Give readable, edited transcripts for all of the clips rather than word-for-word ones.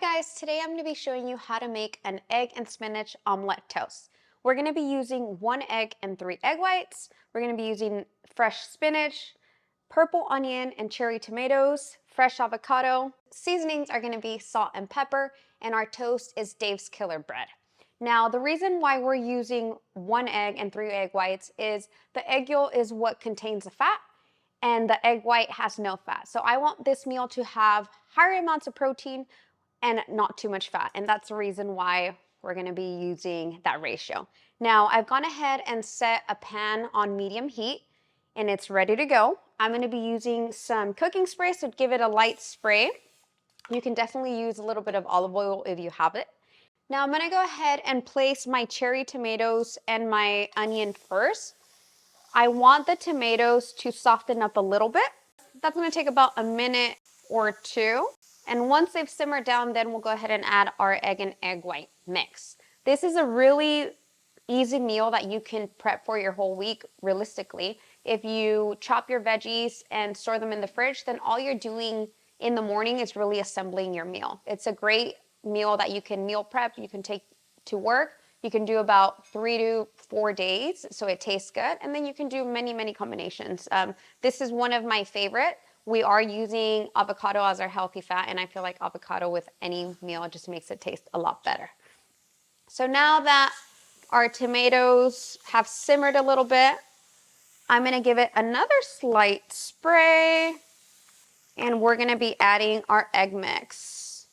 guys, today I'm going to be showing you how to make an egg and spinach omelette toast. We're going to be using 1 egg and 3 egg whites. We're going to be using fresh spinach, purple onion and cherry tomatoes, fresh avocado. Seasonings are going to be salt and pepper, and our toast is Dave's Killer Bread. Now, the reason why we're using 1 egg and 3 egg whites is the egg yolk is what contains the fat, and the egg white has no fat. So I want this meal to have higher amounts of protein and not too much fat. And that's the reason why we're gonna be using that ratio. Now, I've gone ahead and set a pan on medium heat and it's ready to go. I'm gonna be using some cooking spray, so give it a light spray. You can definitely use a little bit of olive oil if you have it. Now I'm gonna go ahead and place my cherry tomatoes and my onion first. I want the tomatoes to soften up a little bit. That's gonna take about a minute or two. And once they've simmered down, then we'll go ahead and add our egg and egg white mix. This is a really easy meal that you can prep for your whole week, realistically. If you chop your veggies and store them in the fridge, then all you're doing in the morning is really assembling your meal. It's a great meal that you can meal prep, you can take to work. You can do about 3 to 4 days, so it tastes good. And then you can do many, many combinations. This is one of my favorite. We are using avocado as our healthy fat, and I feel like avocado with any meal just makes it taste a lot better. So now that our tomatoes have simmered a little bit, I'm gonna give it another slight spray, and we're gonna be adding our egg mix.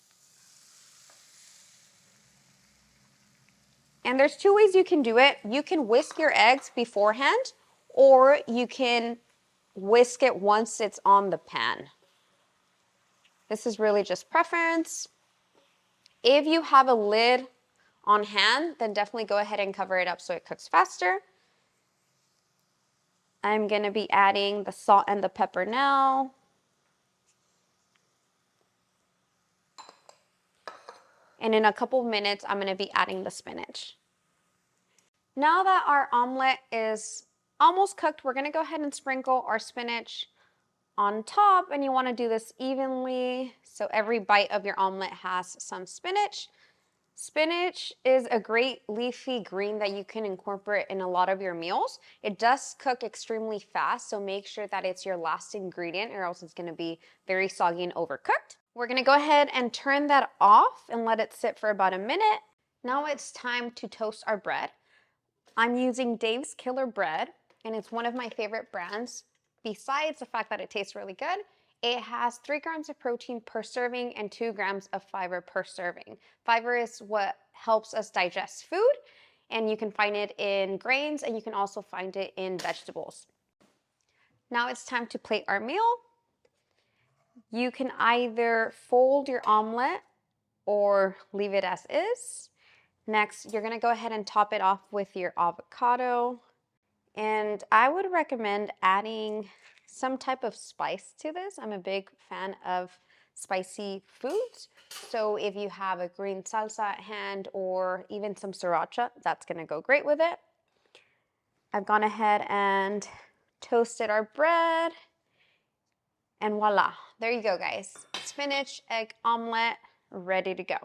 And there's 2 ways you can do it. You can whisk your eggs beforehand, or you can whisk it once it's on the pan. This is really just preference. If you have a lid on hand, then definitely go ahead and cover it up so it cooks faster. I'm gonna be adding the salt and the pepper now. And in a couple of minutes, I'm gonna be adding the spinach. Now that our omelet is almost cooked, we're gonna go ahead and sprinkle our spinach on top, and you wanna do this evenly so every bite of your omelet has some spinach. Spinach is a great leafy green that you can incorporate in a lot of your meals. It does cook extremely fast, so make sure that it's your last ingredient or else it's gonna be very soggy and overcooked. We're gonna go ahead and turn that off and let it sit for about a minute. Now it's time to toast our bread. I'm using Dave's Killer Bread, and it's one of my favorite brands. Besides the fact that it tastes really good, it has 3 grams of protein per serving and 2 grams of fiber per serving. Fiber is what helps us digest food, and you can find it in grains, and you can also find it in vegetables. Now it's time to plate our meal. You can either fold your omelet or leave it as is. Next, you're gonna go ahead and top it off with your avocado. And I would recommend adding some type of spice to this. I'm a big fan of spicy foods. So if you have a green salsa at hand or even some sriracha, that's gonna go great with it. I've gone ahead and toasted our bread. And voila, there you go, guys. Spinach, egg omelet, ready to go.